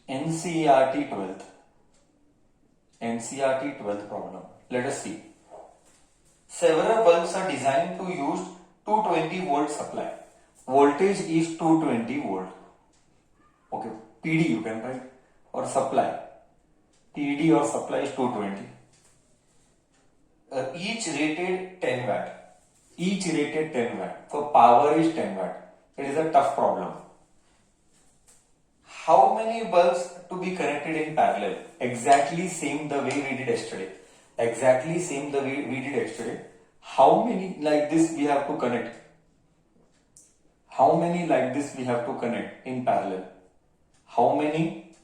NCERT 12th. NCERT 12th problem. Let us see. Several bulbs are designed to use 220 volt supply. Voltage is 220 volt. Okay, PD you can write, or supply. PD or supply is 220. Each rated 10 watt. Each rated 10 watt. So power is 10 watt. It is a tough problem. How many bulbs to be connected in parallel? Exactly same the way we did yesterday. Exactly same the way we did yesterday. How many like this we have to connect? How many like this we have to connect in parallel? How many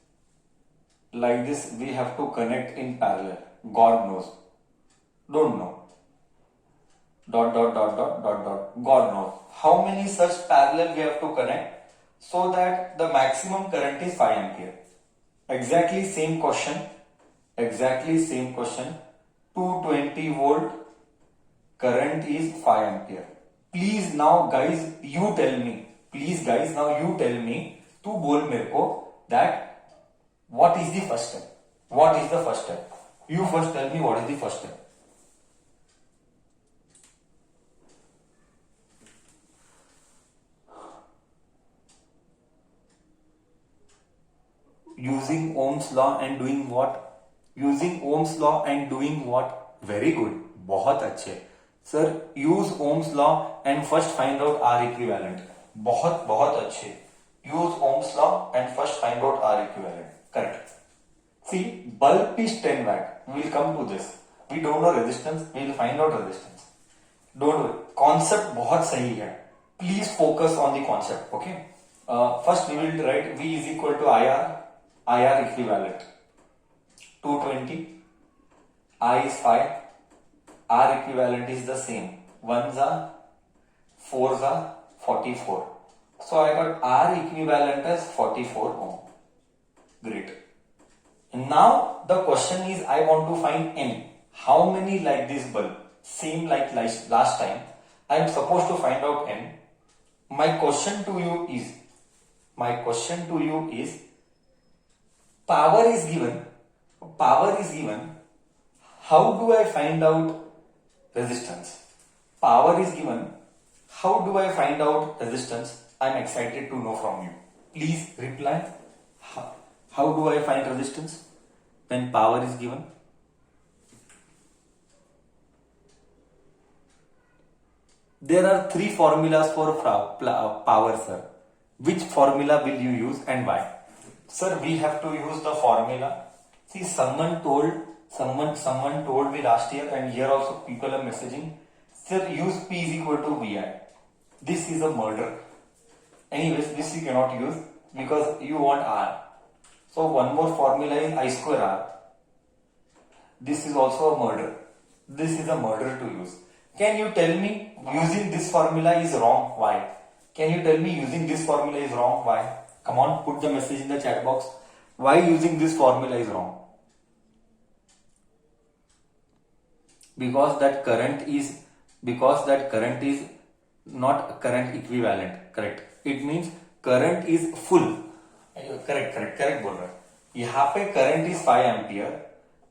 like this we have to connect in parallel? God knows. Don't know. Dot dot dot dot dot dot. God knows. How many such parallel we have to connect so that the maximum current is 5 ampere? Exactly same question. Exactly same question. 220 volt. Current is 5 ampere. Please now guys you tell me. Please guys now you tell me. तू बोल मेरे को that what is the first step? What is the first step? You first tell me what is the first step. Using Ohm's law and doing what? Using Ohm's law and doing what? Very good. बहुत अच्छे. Sir, use Ohm's law and first find out R equivalent. बहुत बहुत अच्छे. Use Ohm's law and first find out R equivalent. Correct. See, bulb is 10 watt. We will come to this. We don't know resistance. We will find out resistance. Don't worry. Concept बहुत सही है. Please focus on the concept. Okay. First we will write V is equal to IR. IR equivalent 220, I is 5, R equivalent is the same, 1s are 4s are 44. So I got R equivalent as 44 ohm. Great. Now the question is I want to find N. How many like this bulb? Same like last time. I am supposed to find out N. My question to you is power is given. How do I find out resistance? Power is given. How do I find out resistance? I am excited to know from you. Please reply. How do I find resistance when power is given? There are 3 formulas for power, sir. Which formula will you use and why? Sir, we have to use the formula. See, someone told me last year, and here also people are messaging, sir, use P is equal to VI. This is a murder. Anyways, this you cannot use because you want R. So one more formula is I square R. This is also a murder. This is a murder to use. Can you tell me using this formula is wrong? Why? Can you tell me using this formula is wrong? Why? Come on, put the message in the chat box. Why using this formula is wrong? Because that current is not current equivalent. Correct. It means current is full. Correct बोल रहा है. यहाँ पे current is 5 ampere,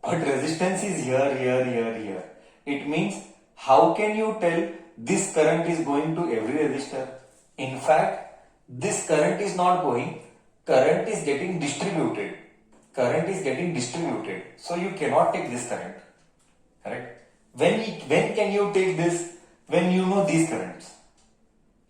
but resistance is here. It means how can you tell this current is going to every resistor? In fact, this current is not going. Current is getting distributed. So you cannot take this current. Correct. When can you take this? When you know these currents.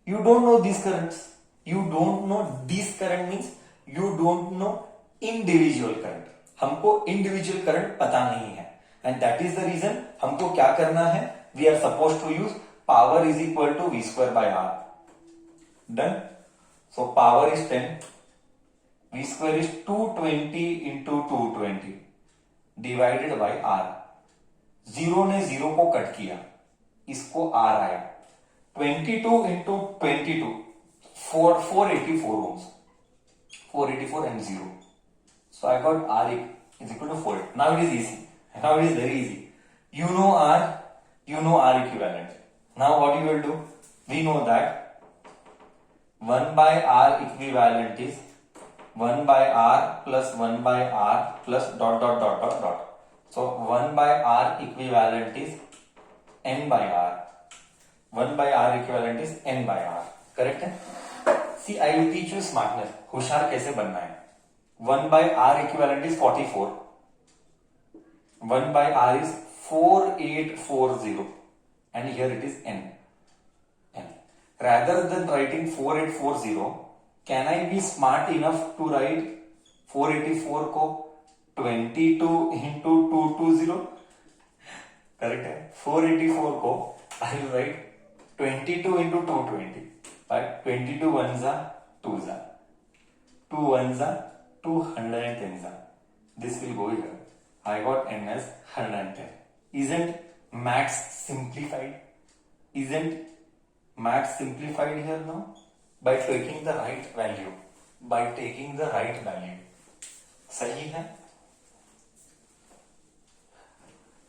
You don't know these currents. You don't know this current means you don't know individual current. हमको individual current पता नहीं है. And that is the reason हमको क्या करना है? We are supposed to use power is equal to V square by R. Done? So power is 10. V square is 220 into 220 divided by R. 0 ने 0 को cut किया, इसको R आया. 22 into 22 484 ohms. 484 and 0. So I got R is equal to 4. Now it is easy. Now it is very easy. You know R equivalent. Now what you will do? We know that 1 by R equivalent is 1 by r plus 1 by r plus dot dot dot dot dot. So 1 by r equivalent is n by r. 1 by r equivalent is n by r. Correct है? See, I will teach you smartness. होशियार कैसे बनना है. 1 by r equivalent is 44. 1 by r is 4840 and here it is n. Rather than writing 4840, can I be smart enough to write 484 को 22 into 220? Correct है. 484 को I will write 22 into 220. But 22 ones are 2s are. 2 ones are 210s are. This will go here. I got n as 110. Isn't maths simplified? Isn't maths simplified here now? By taking the right value. By taking the right value. सही है?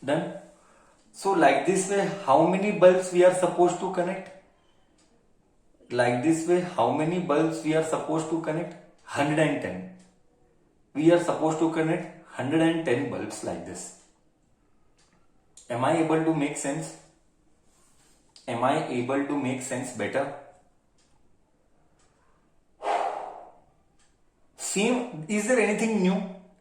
Done? So like this way, how many bulbs we are supposed to connect? Like this way, how many bulbs we are supposed to connect? 110. We are supposed to connect 110 bulbs like this. Am I able to make sense? Am I able to make sense better? Same, is there anything new?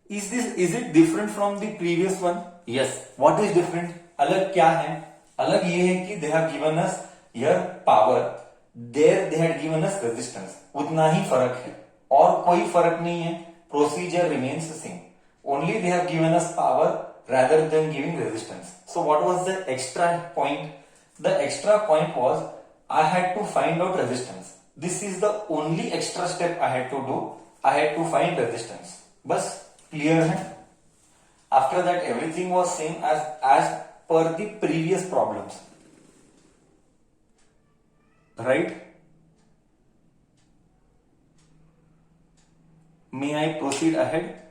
Is it different from the previous one? Yes. What is different? अलग क्या है? अलग ये है कि they have given us here power. There they had given us resistance. उतना ही फर्क है और कोई फर्क नहीं है. Procedure remains the same. Only they have given us power rather than giving resistance. So what was the extra point? The extra point was I had to find out resistance. This is the only extra step I had to do. I had to find resistance. बस clear है? After that everything was same as per the previous problems. Right? May I proceed ahead?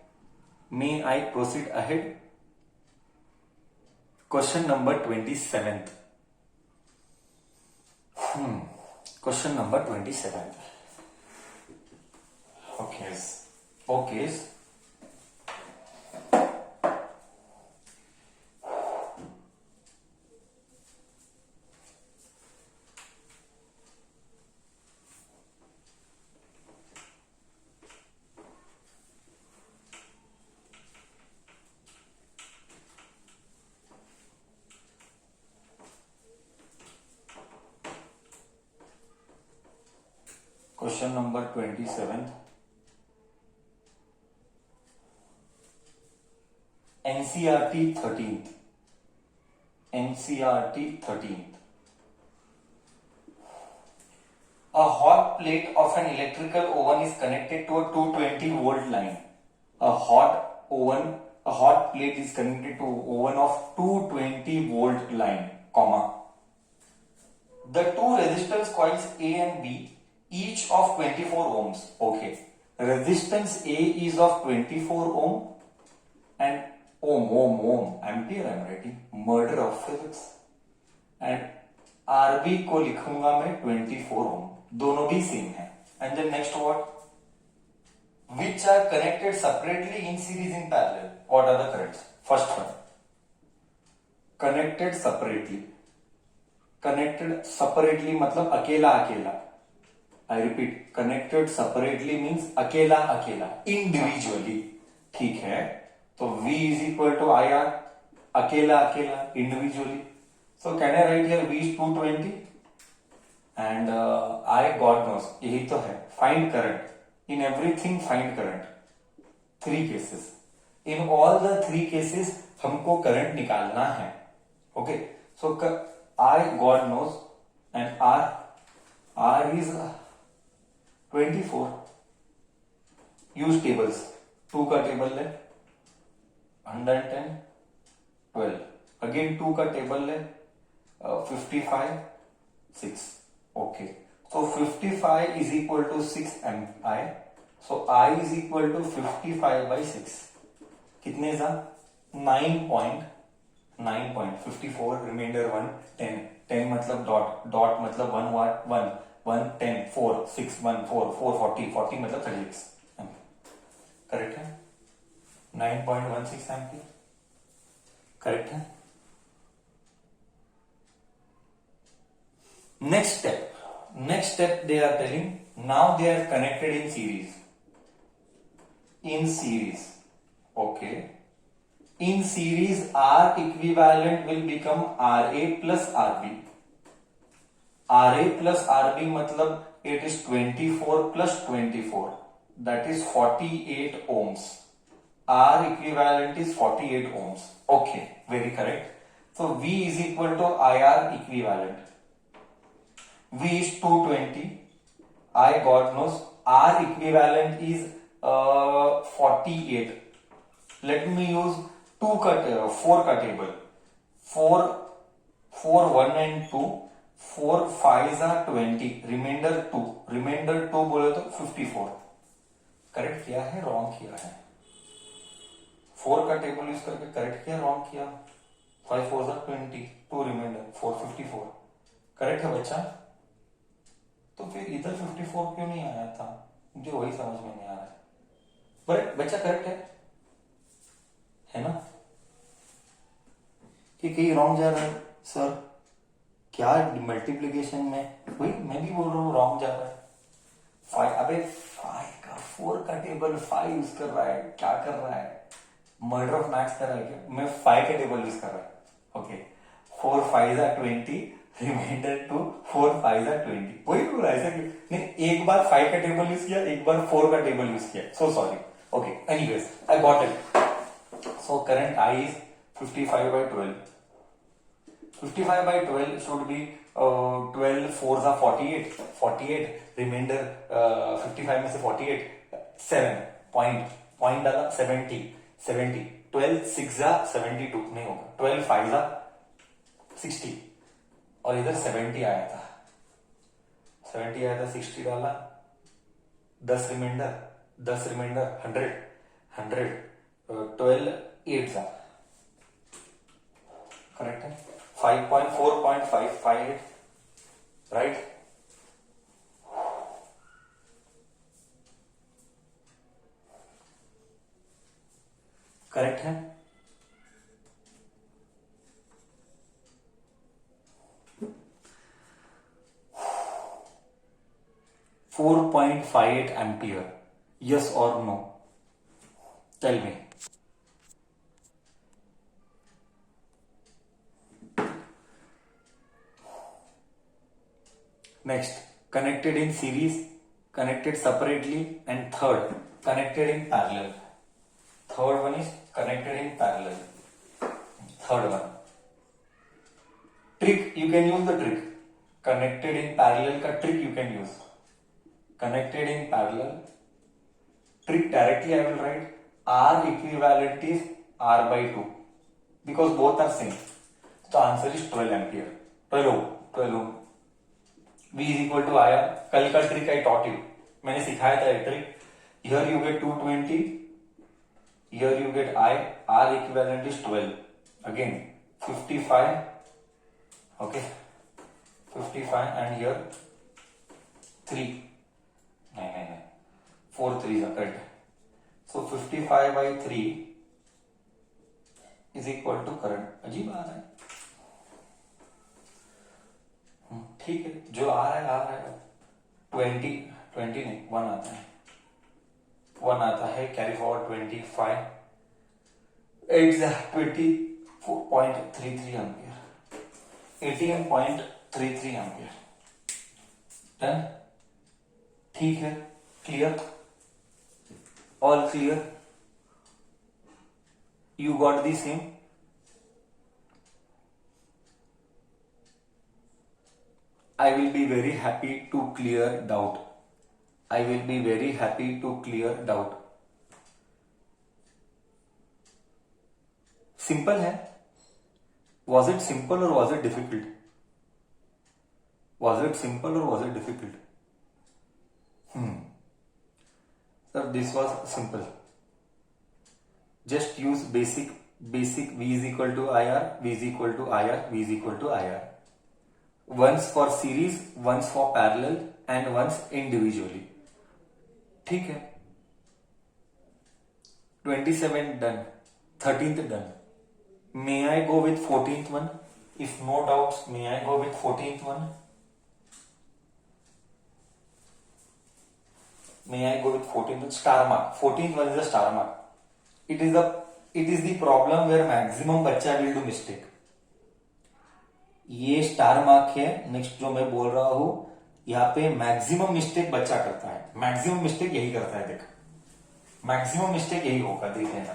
May I proceed ahead? Question number 27th. Question number 27th. Okay. Question number 27. NCERT 13th. NCERT 13th. A hot plate of an electrical oven is connected to a 220 volt line. A hot plate is connected to oven of 220 volt line, comma. The two resistance coils A and B, each of 24 ohms. Okay. Resistance A is of 24 ohm and ohm, ampere I am writing, murder of physics. And RB को लिखूंगा मैं 24 ohm. दोनों भी same है. And then next what? Which are connected separately in series in parallel. What are the currents? First one. Connected separately. Connected separately मतलब अकेला अकेला. I repeat, connected separately means अकेला अकेला, individually. ठीक है? तो V is equal to IR, अकेला अकेला, individually. So can I write here V is 220 and I God knows, यही तो है. Find current. In everything find current. 3 cases. In all the 3 cases हमको current निकालना है. Okay. So I God knows and R is 24. Use tables. 2 का table ले 110 12. Again 2 का table ले 55 6. Okay. So 55 is equal to 6 MI. So I is equal to 55 by 6. कितने सा 9.54 remainder 1 10 मतलब डॉट मतलब 1 1 1 10 4 6 1 4 4 40 मतलब 36. 9.16 एम्पियर, करेक्ट है। next step they are telling, now they are connected in series, okay, in series R equivalent will become RA plus RB, RA plus RB मतलब it is 24 plus 24, that is 48 ohms, R equivalent is 48 ohms, okay, very correct. So V is equal to IR equivalent, V is 220, I God knows, R equivalent is 48. Let me use 4 का table, 4 1 and 2, 4 5s are 20, remainder 2 बोले तो 54, correct किया है wrong किया है, 4 का table use करके correct किया रॉन्ग किया, 5 4s are 20, 2 रिमाइंडर 4 54, करेक्ट है बच्चा। तो फिर इधर 54 क्यों नहीं आया था, मुझे वही समझ में नहीं आ रहा है, पर बच्चा करेक्ट है ना, कि कहीं रॉन्ग जा रहा है सर, क्या मल्टीप्लीकेशन में, वही मैं भी बोल रहा हूँ रॉन्ग जा रहा है, 5, अबे 4 का टेबल 5 यूज कर रहा है, क्या कर रहा है, मर्डर ऑफ मैथ्स कर रहा है क्या, मैं 5 का टेबल यूज कर रहा है, okay, 4 5s are 20, reminder 2, 4 5s are 20, वही बोल रहा है ऐसा क्यों नहीं, एक बार 5 का टेबल यूज किया, एक बार 4 का टेबल यूज किया, so sorry, okay, anyways I got it. So current I is 55/12, 55/12 should be 12 4s are 48, remainder 55 में से 48, 7 पॉइंट डाला 70, 12 6 72 नहीं होगा, 12 5 60 और इधर 70 आया था, 60 डाला, 10 रिमाइंडर 100 12 8 करेक्ट है, 4.58 राइट, करेक्ट है। $4.58 ampere, yes or no, tell me. Next, connected in series, connected separately, and third, connected in parallel. Third one is connected in parallel. Third one. Trick, you can use the trick. Connected in parallel का trick you can use. Connected in parallel. Trick directly I will write R equivalent is R by 2 because both are same. So answer is 12 ampere. 12 ohm. V is equal to IR. कल का trick I taught you. मैंने सिखाया था ये trick. Here you get 220. Here you get I. R equivalent is 12. Again 55. Okay. 55 and here 3. नहीं 4 3s are correct. So 55/3 is equal to current. अजीब आ रहा है, ठीक है, जो आ रहा है 20 नहीं 1 आता है, 1 आता है, carry forward 25, exact 20.33 ampere, 18.33 ampere, done, ठीक है, clear, all clear, you got the same. I will be very happy to clear doubt. I will be very happy to clear doubt. Simple है? Was it simple or was it difficult? Was it simple or was it difficult? Sir, this was simple. Just use basic V is equal to IR, V is equal to IR, V is equal to IR. Once for series, once for parallel and once individually. ठीक है, 27 done, 13th done. May I go with 14th one? If no doubts, may I go with 14th one? May I go with 14th one? Star mark. 14th one is a star mark. It is the problem where maximum बच्चा will do mistake. ये star mark है. Next जो मैं बोल रहा हूं, यहाँ पे मैक्सिमम मिस्टेक बच्चा करता है. मैक्सिमम मिस्टेक यही करता है. देख, मैक्सिमम मिस्टेक यही होगा, देख लेना,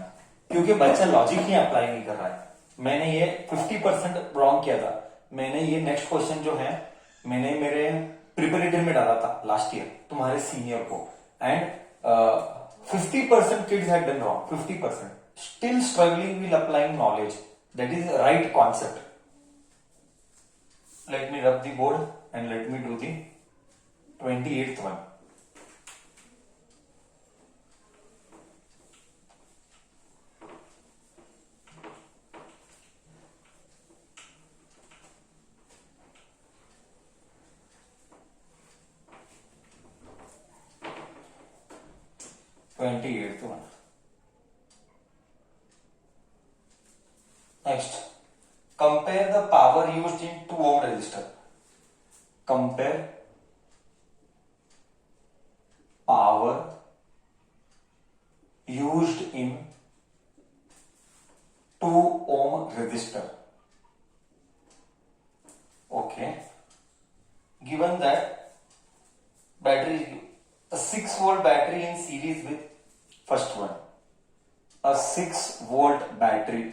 क्योंकि बच्चा लॉजिक ही अप्लाई नहीं कर रहा है. मैंने ये 50% रॉन्ग किया था. मैंने ये नेक्स्ट क्वेश्चन जो है मैंने मेरे प्रिपरेटरी में डाला था लास्ट ईयर तुम्हारे सीनियर को, and 50% kids had done wrong. 50% still struggling will applying knowledge. That is right concept. Let me rub the board and let me do the 28th one. Next. Compare the power used in 2 ohm resistor. Compare power used in 2 ohm resistor. Okay. Given that battery, a 6 volt battery in series with first one, a 6 volt battery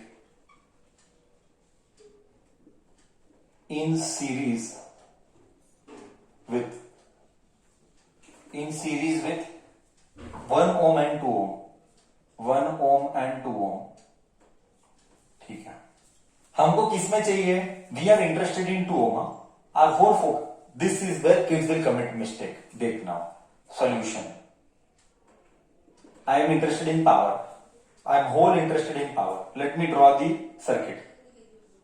in series with 1 ohm and 2 ohm, 1 ohm and 2 ohm. ठीक है, हमको किसमें चाहिए? We are interested in 2 ohm. R whole four. This is where kids will commit mistake. देख now solution. I am interested in power. I am whole interested in power. Let me draw the circuit.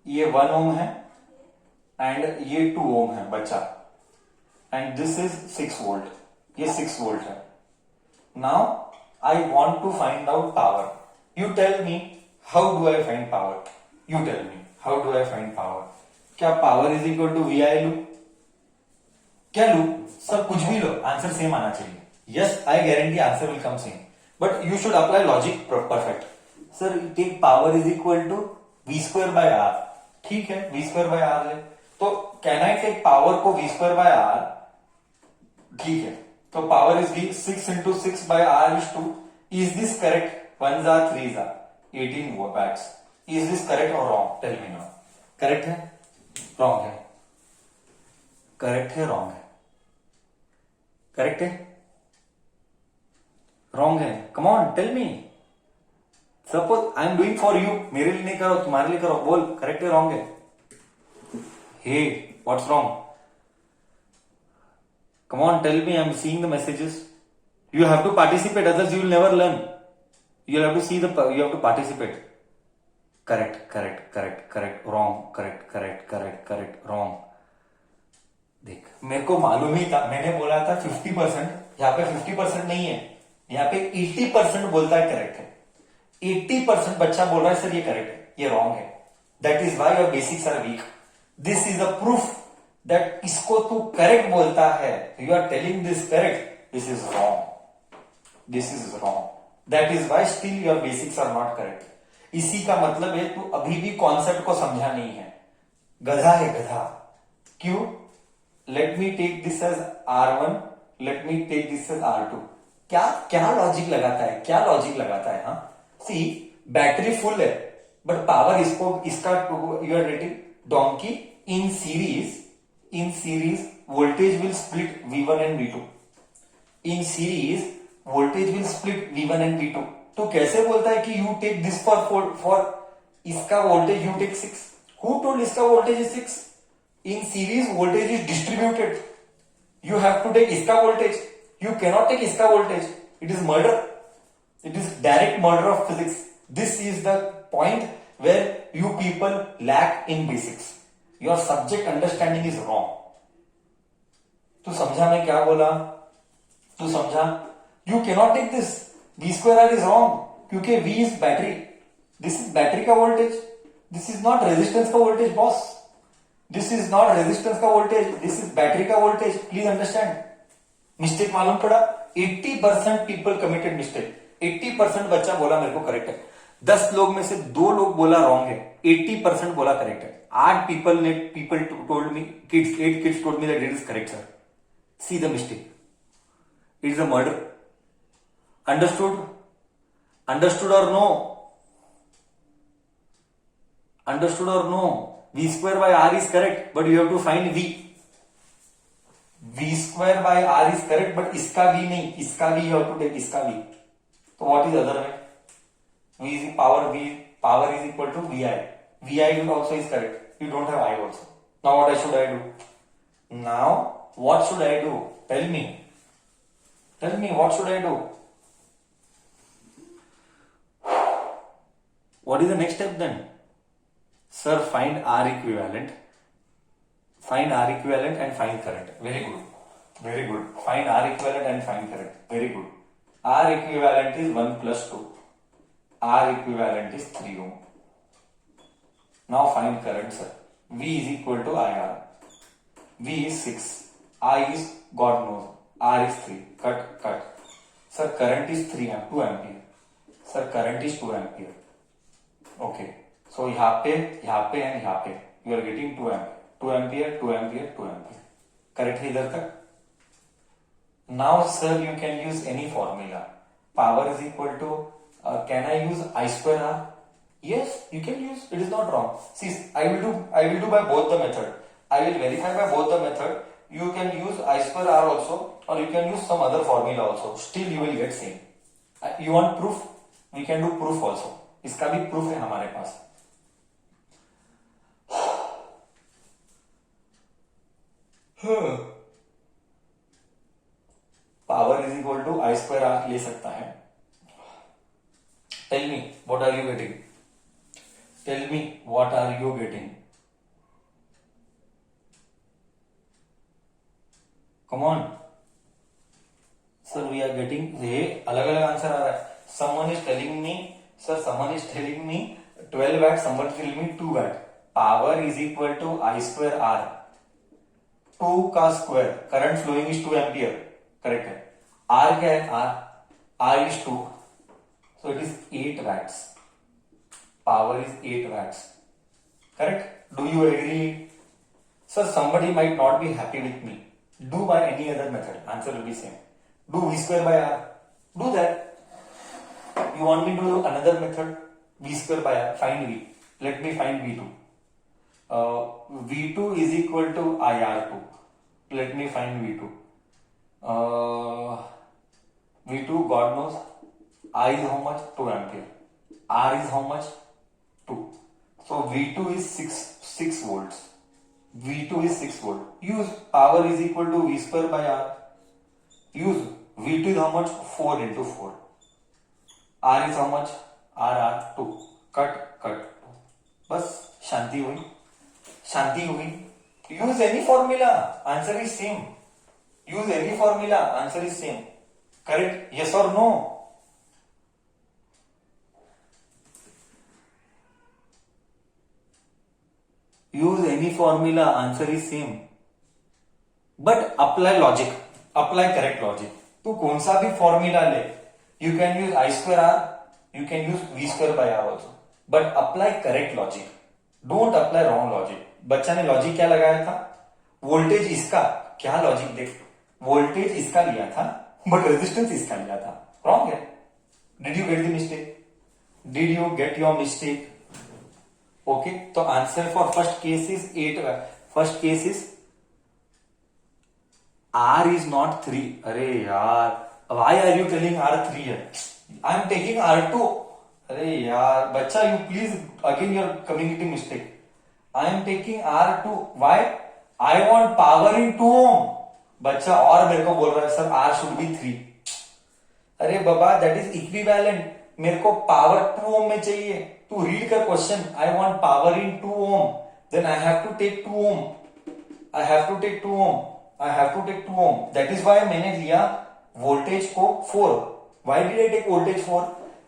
ये 1 ohm है and ये 2 ohm है बच्चा, and this is 6 volt. ये 6 volt है. Now I want to find out power. You tell me how do I find power. You tell me how do I find power. क्या power is equal to V I लू? क्या लू sir? कुछ भी लो, answer same आना चाहिए. Yes, I guarantee answer will come same, but you should apply logic perfect. Sir take power is equal to V square by R. ठीक है, V square by R है, तो कैन आई टेक पावर को V square by R? ठीक है, तो power is V 6 into 6 by R is 2. Is this correct? 1 जा 3 जा 18 वैट्स. इज दिस करेक्ट और wrong? Tell me now. Correct है, रॉन्ग है? करेक्ट है, रॉन्ग है? करेक्ट है, रॉन्ग है? Come on tell me. Suppose I am doing for you. मेरे लिए नहीं करो, तुम्हारे लिए करो. बोल करेक्ट है, रॉन्ग है? Hey, what's wrong? Come on, tell me. I'm seeing the messages. You have to participate, others you will never learn. You have to see you have to participate. Correct, correct, correct, correct, wrong, correct, correct, correct, correct, wrong. देख, मेरे को मालूम ही था. मैंने बोला था 50%. यहाँ पे 50% नहीं है, यहाँ पे 80% बोलता है करेक्ट है. 80% बच्चा बोल रहा है सर ये करेक्ट है, ये रॉन्ग है. That is why your basics are weak. This is a proof that इसको तू करेक्ट बोलता है. You are telling this correct, this is wrong. This is wrong. That is why still your basics are not correct. इसी का मतलब है तू अभी भी कॉन्सेप्ट को समझा नहीं है. गधा है, गधा. क्यों? Let me take this as R1, let me take this as R2. क्या क्या लॉजिक लगाता है, क्या लॉजिक लगाता है? हाँ, सी बैटरी फुल है बट पावर इसका you are rating donkey. in series voltage will split V1 and V2. in series voltage will split V1 and V2. तो कैसे बोलता है कि you take this for इसका voltage you take 6? who told इसका voltage is 6? in series voltage is distributed. you have to take इसका voltage. you cannot take इसका voltage. it is murder. it is direct murder of physics. this is the point where you people lack in basics. Your subject understanding is wrong. तू समझा मैं क्या बोला? तू समझा? You cannot take this. V square R is wrong. क्योंकि V is battery, this is battery का voltage, this is not resistance का voltage boss, this is not resistance का वोल्टेज, दिस इज बैटरी का वोल्टेज, प्लीज अंडरस्टैंड। मिस्टेक मालूम पड़ा, 80% people committed mistake, 80% बच्चा बोला मेरे को करेक्ट है, 10 लोग में से 2 लोग बोला रॉन्ग है, 80% बोला करेक्ट है। 8 people told me, 8 kids told me that it is correct, sir. See the mistake. It is a murder. Understood? Understood or no? Understood or no? V square by R is correct, but you have to find V. V square by R is correct, but इसका V नहीं, इसका V you have to take, इसका V. So what is other way? V is power is equal to VI. VI also is correct. You don't have I also. Now what should I do? Now what should I do? Tell me. Tell me what should I do? What is the next step then? Sir, find R equivalent. Find R equivalent and find current. Very good. Very good. Find R equivalent and find current. Very good. R equivalent is 1 plus 2. R equivalent is 3 ohm. Now find current, sir. V is equal to IR. V is 6. I is God knows. R is 3. Cut. Sir, current is 2 ampere. Sir, current is 2 ampere. Okay. So यहाँ पे and यहाँ पे you are getting 2 ampere. 2 ampere, 2 ampere, 2 ampere. Correct है इधर तक? Now, sir, you can use any formula. Power is equal to, can I use I square R? Yes, you can use. It is not wrong. See, I will do by both the method. I will verify by both the method. You can use I square R also, or you can use some other formula also. Still, you will get same. You want proof? We can do proof also. इसका भी proof है हमारे पास. Power is equal to I square R ले सकता है. Tell me what are you getting? Tell me what are you getting? Come on sir, we are getting, ये अलग अलग आंसर आ रहा है. Someone is telling me, sir someone is telling me 12 watt, someone is telling me 2 watt. Power is equal to I square R, 2 का square, current flowing is 2 ampere. Correct है. R क्या है? R is 2, so it is 8 watts. Power is 8 watts. Correct. Do you agree? Sir, somebody might not be happy with me. Do by any other method. Answer will be same. Do V square by R. Do that. You want me to do another method? V square by R. Find V. Let me find V2. V2 is equal to IR2. Let me find V2. V2, God knows. I is how much? 2 ampere. R is how much? 2. So V2 is 6 volts. V2 is 6 volt. Use power is equal to V square by R. Use V2 is how much? 4 into 4. R is how much? R 2. Cut. बस शांति हुई. Use any formula. Answer is same. Use any formula. Answer is same. Correct? Yes or no? Use any formula. Answer is same. But apply logic. Apply correct logic. तू कौन सा भी formula ले, you can use I square R, you can use V square by R also. But apply correct logic. Don't apply wrong logic. बच्चा ने logic क्या लगाया था? वोल्टेज इसका, क्या लॉजिक देख, वोल्टेज इसका लिया था बट रेजिस्टेंस इसका लिया था. रॉन्ग है. Did you get the mistake? Did you get your mistake? Okay. तो answer for first case is 8. First case is R is not 3. अरे यार, why are you telling R 3 है? I am taking R2. अरे यार बच्चा, you please again you are communicating mistake. I am taking R2. Why? I want power in 2 ohm. बच्चा और मेरे को बोल रहा है सर R should be 3. अरे बाबा, that is equivalent. मेरे को पावर 2 ohm में चाहिए. तू रीड कर question. I want power in 2 ohm. Then I have to take 2 ohm. I have to take 2 ohm. That is why मैंने लिया वोल्टेज को 4. Why did I take voltage 4?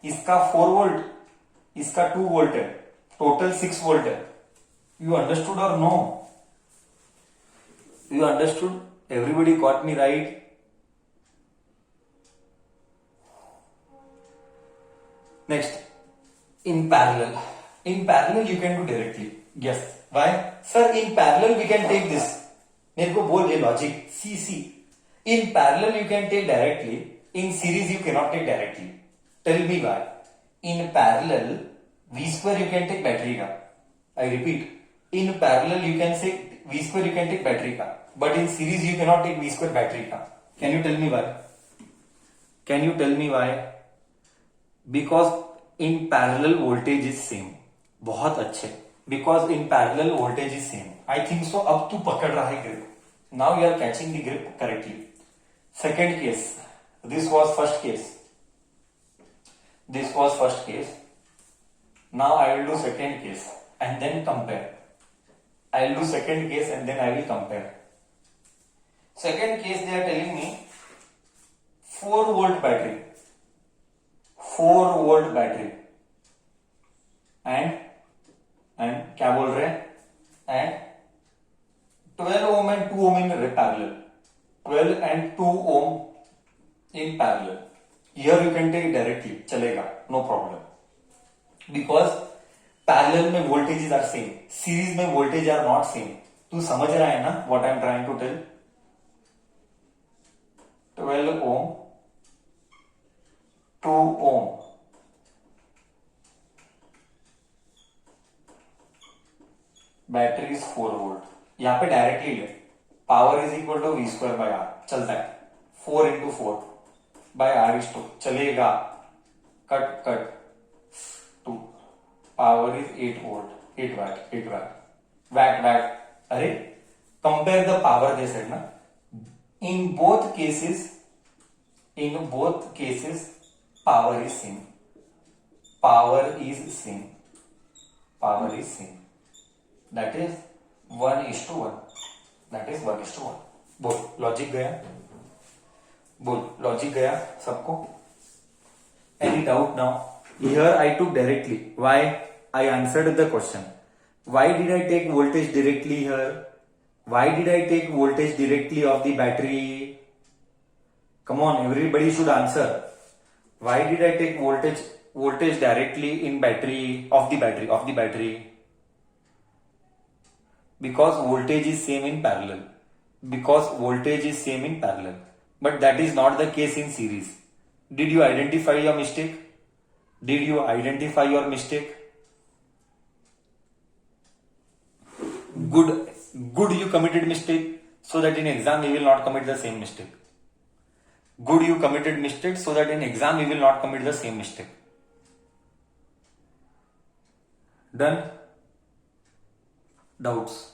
इसका 4 वोल्ट, इसका 2 वोल्ट है, टोटल 6 वोल्ट है. You understood or no? You understood? Everybody got me right? Next, in parallel. In parallel you can do directly. Yes. Why? Sir, in parallel we can take this. मेरे को बोल ये logic. See. In parallel you can take directly. In series you cannot take directly. Tell me why. In parallel, V square you can take battery का. I repeat. In parallel you can say V square you can take battery का. But in series you cannot take V square battery का. Can you tell me why? Can you tell me why? Because in parallel voltage is same. बहुत अच्छे. Because in parallel voltage is same. I think so. अब तू पकड़ रहा है grip. Now you are catching the grip correctly. Second case. This was first case. This was first case. Now I will do second case and then compare. I will do second case and then I will compare. Second case they are telling me 4 volt battery. 4 volt battery and क्या बोल रहे हैं and 12 ohm and 2 ohm in parallel. 12 and 2 ohm in parallel. Here you can take directly, चलेगा, no problem. Because parallel में voltages are same, series में voltage are not same. तू समझ रहा है ना what I am trying to tell? 12 ohm, 2 ohm. Battery is 4 volt. यहां पे डायरेक्टली ले, power is equal to V square by R. चलता है 4 इंटू 4 बाय आर इज 2. चलेगा. Cut 2. Power is 8 volt. 8 watt. अरे compare the power they said ना. In both cases power is same. That is 1:1. That is 1:1. बोल logic गया सबको. Any doubt now? Here I took directly. Why? I answered the question. Why did I take voltage directly here? Why did I take voltage directly of the battery? Come on, everybody should answer. Why did I take voltage directly in battery of the battery? Because voltage is same in parallel. But that is not the case in series. Did you identify your mistake? Good you committed mistake, so that in exam you will not commit the same mistake. Good you committed mistake, so that in exam you will not commit the same mistake. Done? Doubts?